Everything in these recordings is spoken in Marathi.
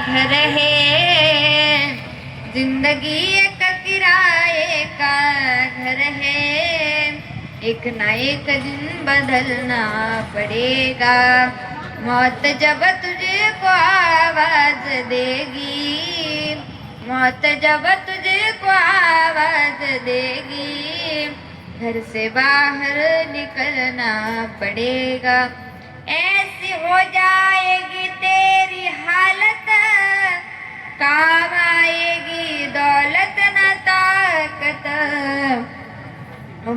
घर है, जिंदगी एक किराए का घर है, एक ना एक दिन बदलना पड़ेगा। मौत जब तुझको आवाज देगी, मौत जब तुझको आवाज देगी, घर से बाहर निकलना पड़ेगा। ऐसी हो जाएगी तेरी हालत, काम आएगी दौलत न ताकत,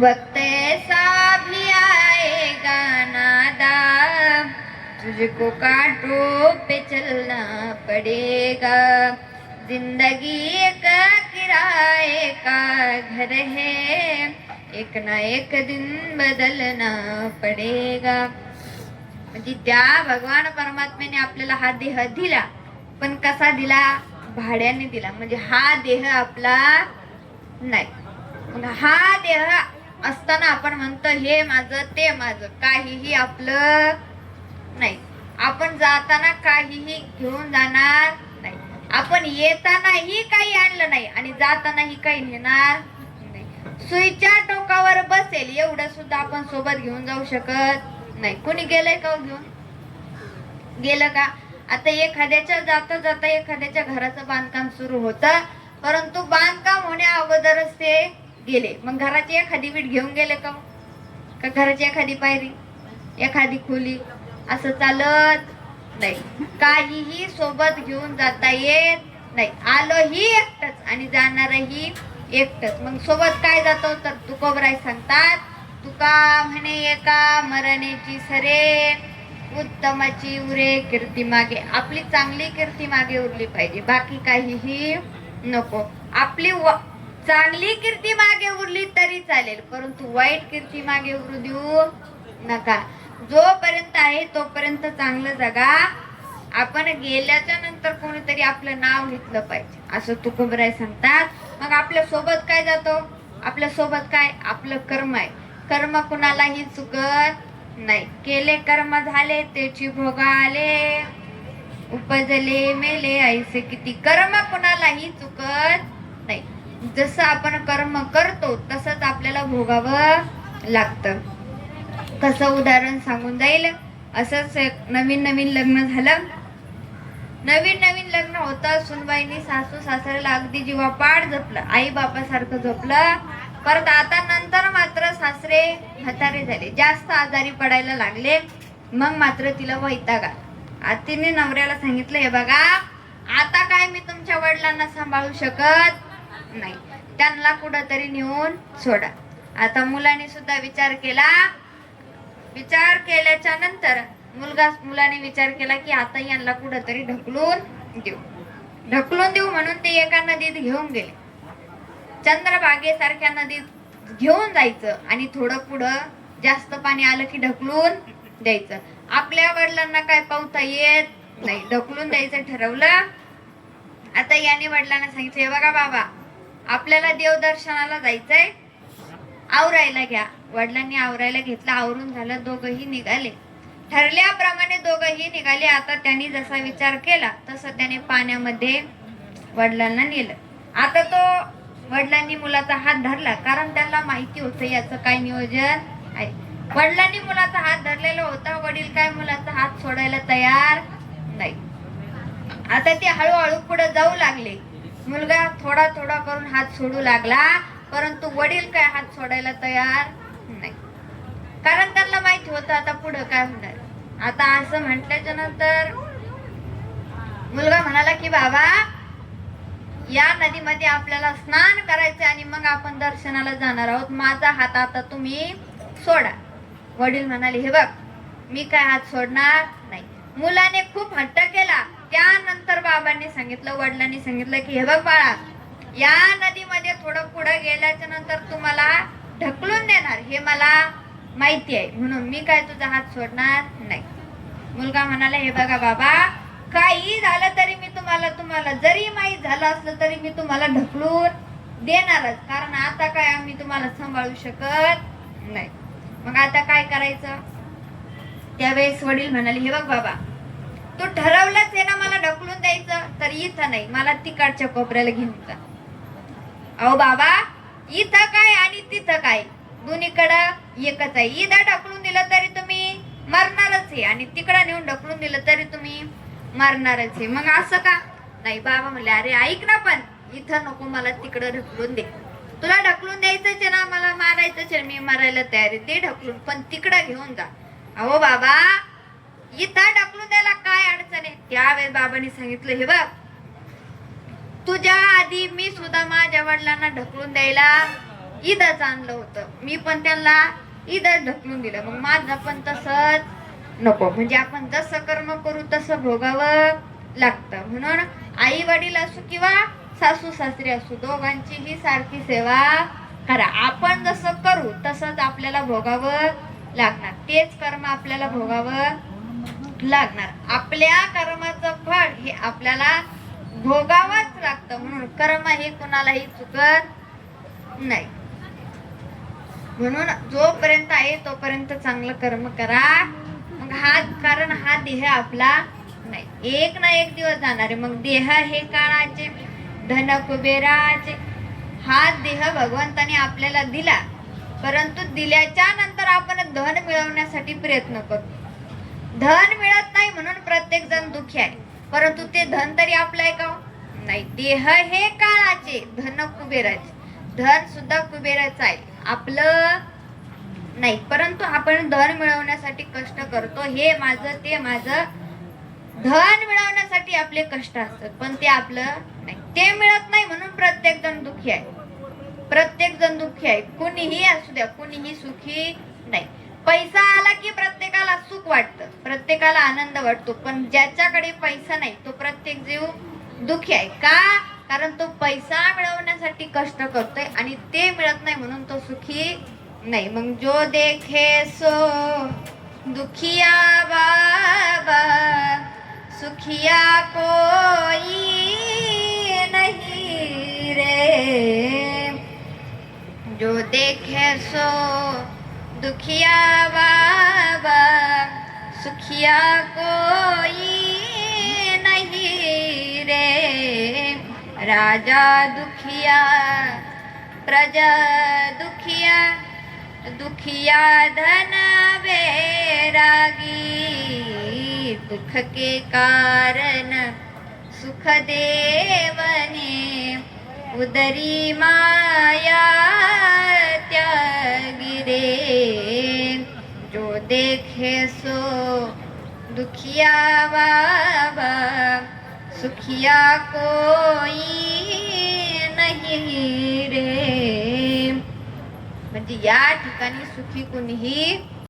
वक्त ऐसा भी आएगा नादा, तुझको कांटों पे चलना पड़ेगा। जिंदगी एक किराए का घर है, एक ना एक दिन बदलना पडेगा। म्हणजे त्या भगवान परमात्म्याने आपल्याला हा देह दिला, पण कसा दिला? भाड्याने दिला. म्हणजे हा देह आपला नाही. मग हा देह असताना आपण म्हणतो हे माझं ते माझं, काहीही आपलं नाही. आपण जाताना काहीही घेऊन जाणार नाही. आपण येतानाही काही आणलं नाही आणि जातानाही काही नेणार नाही. सुईच्या टोकावर बसेल एवढं सुद्धा आपण सोबत घेऊन जाऊ शकत नाही. कोणी गेलंय का घेऊन? गेलं का? आता एखाद्याच्या जाता जाता एखाद्याच्या घराचं बांधकाम सुरू होतं, परंतु बांधकाम होण्या अगोदरच ते गेले. मग घराची एखादी वीट घेऊन गेले का? घराची एखादी पायरी, एखादी खोली असं चालत नाही. काहीही सोबत घेऊन जाता येत नाही. आलोही एकटच आणि जाणारही एकटच. मग सोबत काय जातो तर तुकोबराय सांगतात, तुका म्हणे एका मरणेची सरे, उत्तमाची उरे कीर्ती मागे. आपली चांगली कीर्ती मागे उरली पाहिजे, बाकी काहीही नको. आपली चांगली कीर्ती मागे उरली तरी चालेल, परंतु वाईट कीर्ती मागे उरू देऊ नका. जोपर्यंत आहे तोपर्यंत चांगलं जगा. आपण गेल्याच्या नंतर कोणीतरी आपलं नाव घेतलं पाहिजे असं तुकोबराय सांगतात. मग आपल्या सोबत काय जातो? आपल्या सोबत काय? आपलं कर्म आहे. कर्म कुणालाही चुकत नाही. केले कर्म झाले त्याची भोगा आले, उपजले मेले ऐसे किती. कर्म कुणालाही चुकत नाही. जसं आपण कर्म करतो तसंच आपल्याला भोगावं लागतं. कसं उदाहरण सांगून जाईल. असंच नवीन नवीन लग्न झालं. नवीन नवीन लग्न होतं. सुनबाईनी सासू सासऱ्याला अगदी जीवापाड जपलं, आई बापासारखं जपलं. परत आता नंतर मात्र सासरे म्हातारे झाले, जास्त आजारी पडायला लागले. मग मात्र तिला वैताग आला. तिने नवऱ्याला सांगितलं, हे बघा आता काय मी तुमच्या वडिलांना सांभाळू शकत नाही, त्यांना कुठंतरी नेऊन सोडा. आता मुलाने सुद्धा विचार केला. विचार केल्याच्या नंतर मुलाने विचार केला की आता यांना कुठंतरी ढकलून देऊ म्हणून ते एका नदीत घेऊन गेले. चंद्रभागेसारख्या नदीत घेऊन जायचं आणि थोडं पुढं जास्त पाणी आलं की ढकलून द्यायचं. आपल्या वडिलांना काय पावता येत नाही, ढकलून द्यायचं ठरवलं. आता याने वडिलांना सांगितलं, हे बघा बाबा आपल्याला देवदर्शनाला जायचंय, आवरायला घ्या. वडिलांनी आवरायला घेतलं. आवरून झालं. दोघंही निघाले. ठरल्याप्रमाणे दोघंही निघाले. आता त्यांनी जसा विचार केला तसं त्याने पाण्यामध्ये वडिलांना नेलं. आता तो वडिलांनी मुलाचा हात धरला, कारण त्यांना माहिती होतं याचं काय नियोजन आहे. वडिलांनी मुलाचा हात धरलेला होता. वडील काय मुलाचा हात सोडायला तयार नाही. आता ते हळूहळू पुढे जाऊ लागले. मुलगा थोडा थोडा करून हात सोडू लागला, परंतु वडील काय हात सोडायला तयार नाही, कारण त्यांना माहिती होतं आता पुढे काय होणार. आता असं म्हटल्याच्या नंतर मुलगा म्हणाला की बाबा या नदीमध्ये आपल्याला स्नान करायचे आणि मग आपण दर्शनाला जाणार आहोत, माझा हात आता तुम्ही सोडा. वडील म्हणाले, हे बघ मी काय हात सोडणार नाही. मुलाने खूप हट्ट केला. त्यानंतर बाबांनी सांगितलं, वडिलांनी सांगितलं की हे बघ बाळा, या नदीमध्ये थोडं पुढे गेल्याच्या नंतर तुम्हाला ढकलून देणार हे मला माहिती आहे, म्हणून मी काय तुझा हात सोडणार नाही. मुलगा म्हणाला, हे बघा बाबा काही झालं तरी मी तुम्हाला जरी माहीत झालं असलं तरी मी तुम्हाला ढकलून देणारच, कारण आता काय आम्ही तुम्हाला सांभाळू शकत नाही. मग आता काय करायचं? त्यावेळेस वडील म्हणाले, हे बघ बाबा तू ठरवलंच आहे ना मला ढकलून द्यायचं, तर इथं नाही, मला तिकडच्या कोपऱ्याला घेऊन जा. अहो बाबा, इथं काय आणि तिथं काय, दोन्हीकडं एकच आहे. इथं ढकलून दिलं तरी तुम्ही मरणारच आहे आणि तिकडं नेऊन ढकलून दिलं तरी तुम्ही मरणारच आहे. मग असं का? नाही. बाबा म्हणले, अरे ऐक ना, पण इथं नको, मला तिकडं ढकलून दे. तुला ढकलून द्यायचंच आहे ना, मला मारायचंच आहे, मी मारायला तयार आहे, ते ढकलून, पण तिकडं घेऊन जा. अहो बाबा, इथं ढकलून द्यायला काय अडचण आहे? त्यावेळेस बाबांनी सांगितलं, हे बघ, तुझ्या आधी मी सुद्धा माझ्या वडिलांना ढकलून द्यायला इथंच आणलं होतं, मी पण त्यांना इथंच ढकलून दिलं. मग माझं पण तसंच नको, म्हणजे आपण जसं कर्म करू तसं भोगावं लागतं. म्हणून आई वडील असो किंवा सासू सासरी असो, दोघांची ही सारखी सेवा करा. आपण जसं करू तसंच आपल्याला भोगावं लागणार, तेच कर्म आपल्याला भोगावं लागणार. आपल्या कर्माचं फळ हे आपल्याला भोगावंच लागतं. म्हणून कर्म हे कुणालाही चुकत नाही. म्हणून जोपर्यंत आहे तोपर्यंत चांगलं कर्म करा. मग कारण हा देह आपला नाही, एक ना एक दिवस जाणार आहे. मग देह हे काळाचे, धन कुबेराचे. हा देह भगवंताने आपल्याला दिला, परंतु दिल्याच्या नंतर आपण धन मिळवण्यासाठी प्रयत्न करतो. धन मिळत नाही म्हणून प्रत्येक जण दुःखी आहे, परंतु ते धन तरी आपलं आहे का? नाही. देह हे काळाचे, धन कुबेराचे. धन सुद्धा कुबेराचं आहे, आपलं नाही. परंतु आपण धन मिळवण्यासाठी कष्ट करतो, हे माझं ते माझं. धन मिळवण्यासाठी आपले कष्ट असतात, पण ते आपलं नाही. ते मिळत नाही म्हणून प्रत्येक जण दुःखी आहे. प्रत्येक जण दुःखी आहे. कुणीही असू द्या, कुणीही सुखी नाही. पैसा आला की प्रत्येकाला सुख वाटतं, प्रत्येकाला आनंद वाटतो, पण ज्याच्याकडे पैसा नाही तो प्रत्येक जीव दुःखी आहे. का? कारण तो पैसा मिळवण्यासाठी कष्ट करतोय आणि ते मिळत नाही म्हणून तो सुखी नाही. मग जो देखे सो दुखिया बाबा, सुखिया कोई नहीं रे. जो देखे सो दुखिया बाबा, सुखिया कोई नहीं रे. राजा दुखिया, प्रजा दुखिया, दुखिया धन बैरागी. दुख के कारण सुख देवने, उदरी माया त्यागी रे. जो देखे सो दुखिया बाबा, सुखिया कोई नहीं रे. म्हणजे या ठिकाणी सुखी कोणीही